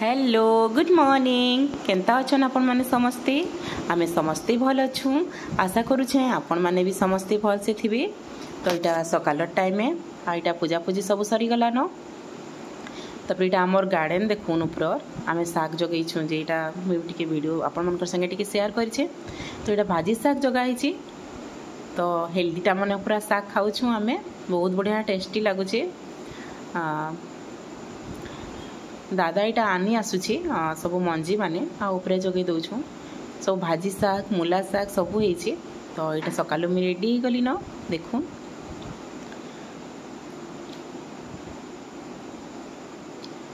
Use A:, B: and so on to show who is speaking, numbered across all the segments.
A: Hello good morning Kenta अच्छन आपण माने समस्ते आमे समस्ते भल अच्छू आशा करुछे आपण माने भी समस्ते भल से थिबे। तो इटा सकाल टाइम है आइटा पूजा पूजी सब सरी गला न तब इटा हमर गार्डन देखुन ऊपर आमे साग जगै छु जे इटा टिके वीडियो आपण मनकर संगे टिके शेयर करछे। तो इटा भाजी साग जगाई छी तो हेल्दी टा माने पूरा साग खाउ छु आमे बहुत बढ़िया टेस्टी लागु छे। दादा इटा आनी आसुची सब मंजी माने उपरे जगे दौछु सब भाजी साग मूला साग सब होइछि। तो इटा सकालु मी रेडी गली न देखु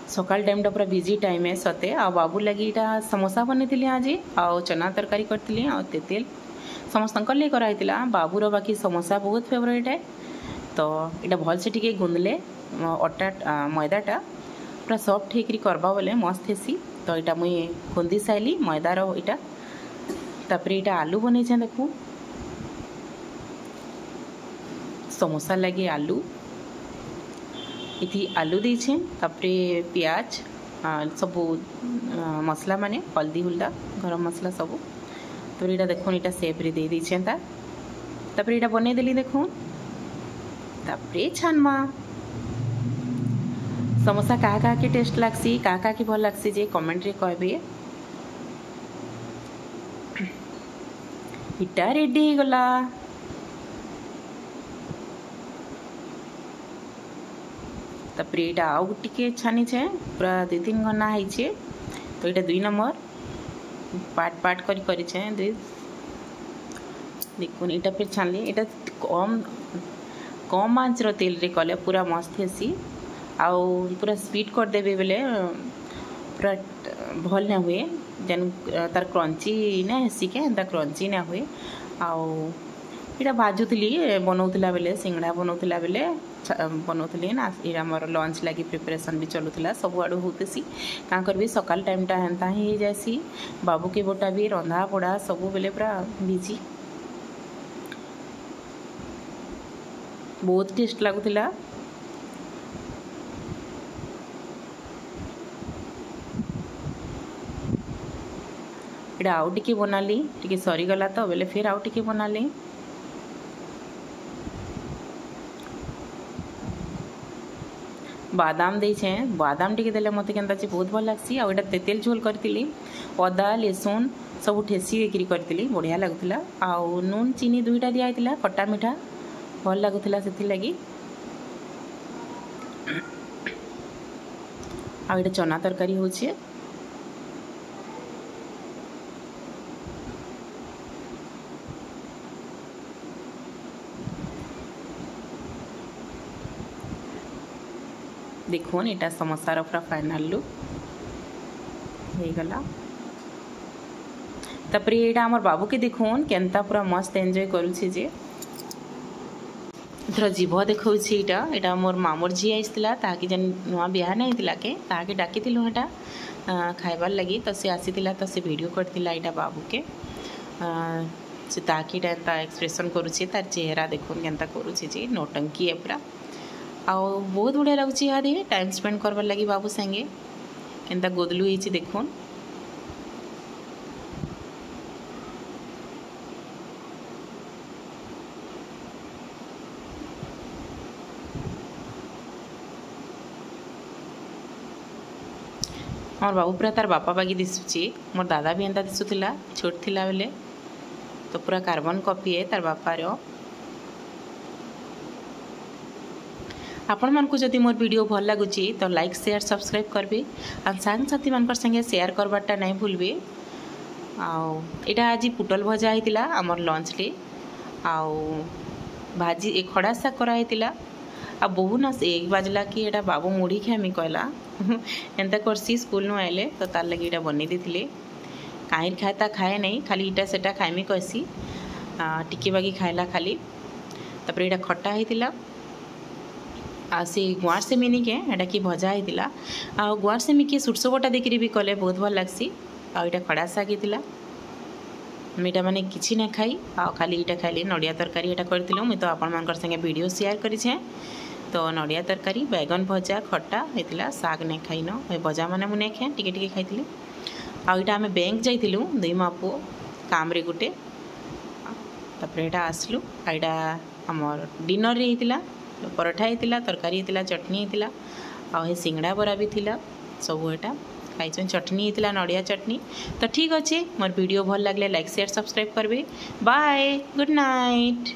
A: सकाल टाइम पूरा बिजी टाइम है सते आ बाबू लगी इटा समोसा बनेथिली आज आ चना तरकारी करथिली आ तेतेल समस्त ले कराइतिला बाबूर बाकी समोसा बहुत फेवरेट है। तो इटा भल से टिके गुंदले अटा मैदाटा पूरा सॉफ्ट होकर करबा बोले मस्त हेसी। तो इटा मुई गुंदी साइली मैदार इटा तापर इटा आलू बनै छे देखू समोसा लगे आलू इथि आलू दी छे तापर प्याज सब मसला माने हल्दी हुल्दा गरम मसला सब तो इटा देखो इटा सेप रे दे दी छे तापर इटा बनै देली देखो तापर छानमा समोसा क्या के टेस्ट लागसी क्या की भल लागसी जे कमेंट रे कहबे। इटा रेडी हो गला तापर इटा आउ टिके छानी छे पूरा 2-3 घंटा है छे। तो इटा 2 नंबर पार्ट पार्ट करी छे देखो इटा फिर छानली इटा कम आंच रो तेल रे कले पूरा मस्त हेसी आउ पूरा स्पीड कर देबे बेले पूरा भल ना हुए जन तार क्रंची ना हेसी के एंता क्रंची ना हुए आउ इटा भाजुथली बनौतला बेले सिंगड़ा बनौतला बेले बनौतली ना इरा मोर लंच लागी प्रिपरेशन भी चलुतला सब आडू होतेसी का करबी सकाल टाइम टा हेंता ही जासी बाबू के बोटा भी रंधा पड़ा सब बेले पूरा बिजी बहुत टेस्ट लागुतला। इटा आउ टिके बनाली टिके सरी गला तो बेले फिर आउ टिके बनाली बादाम दे छे बादाम टिके देले मते केनता छि बहुत भल लागसी आ एटा तेतेल झोल करतिली अदा लहसुन सब ठेसी एकरी करतिली बढ़िया लागुतला आ नून चीनी दुईटा दिया आइतिला खट्टा मीठा भल लागुतला सेथि लागि आ एटा चना तरकारी होछि देखो इटा समोसार पूरा फाइनल लुक हो गला। तापर एटा हमर बाबू के देखोन केनता पूरा मस्त एंजॉय करूछि जे थोड़ा जीभ देखौ छी इटा मोर मामोर झी आइसला ताकि जन नुआ बियाह नहीं दिला के ताकि डाकितिलु हटा खाइबार लगी तो से आसीतिला तो से वीडियो करतिला इटा बाबू के से ताकि एटा एक्सप्रेशन करूछि तार चेहरा देखोन केनता करूछि जे नौटंकी है पूरा आ बहुत बढ़िया लगुच इहादे टाइम स्पेंड करवार लगी बाबू संगे केनता गोदलू होइछि देखोन। मोर बाबू पूरा तार बापा बागी दिशुची मोर दादा भी एंता दिशुथिला छोट थिला बेले तो पूरा कार्बन कॉपी है तार बापा रो। आपण मानकु जदि मोर वीडियो भल लागुची तो लाइक शेयर सब्सक्राइब करबे आ सांग साथी मानकर संगे शेयर करबाटा नहीं भूलबे। आउ एटा आज पुटल भजा आइतिला हमर लंच रे आउ भाजी एक खड़ा साग करा आइतिला आ बहु ना 1 बजला कि एटा बाबू मुढ़ी खामी कहला एंता करसी स्कूल नु आइले तो तार लगी एटा बनी देथिले काहिर खाता खाए नहीं खाली इटा सेटा खाइमी कहसी टिके बागी खाइला खाली। तापर एटा खट्टा आइतिला आ से गुआर से मिनी के एटा की भजा आइतिला आ गुआर से मिके सुरसो बटा देखिरी भी कले बहुत भल लागसी आ एटा खड़ा साग आइतिला मीटा माने किसी ना खाई आ खाली इटा खाली नड़िया तरकारी एटा करथिलु मुई तो आपण मानकर संगे वीडियो शेयर करिछे। तो नड़िया तरकारी बैगन भजा खट्टा हेतिला साग नहीं खाइन ए भजा माने मु नहीं खाए टिके टिके खाइथिली। आ इटा आमे बैंक जाइथिलु दुई मा पुओ काम रे गुटे तापर एटा आसलु आइडा हमर डिनर रे हेतिला पराठा हेतिला तरकारी हेतिला चटनी हेतिला आ हे सिंगड़ा बरा भी थिला सब एटा खाई चटनी हेतिला नड़िया चटनी। तो ठीक अच्छे मोर वीडियो भल लगे लाइक शेयर सब्सक्राइब करबे। Bye good night.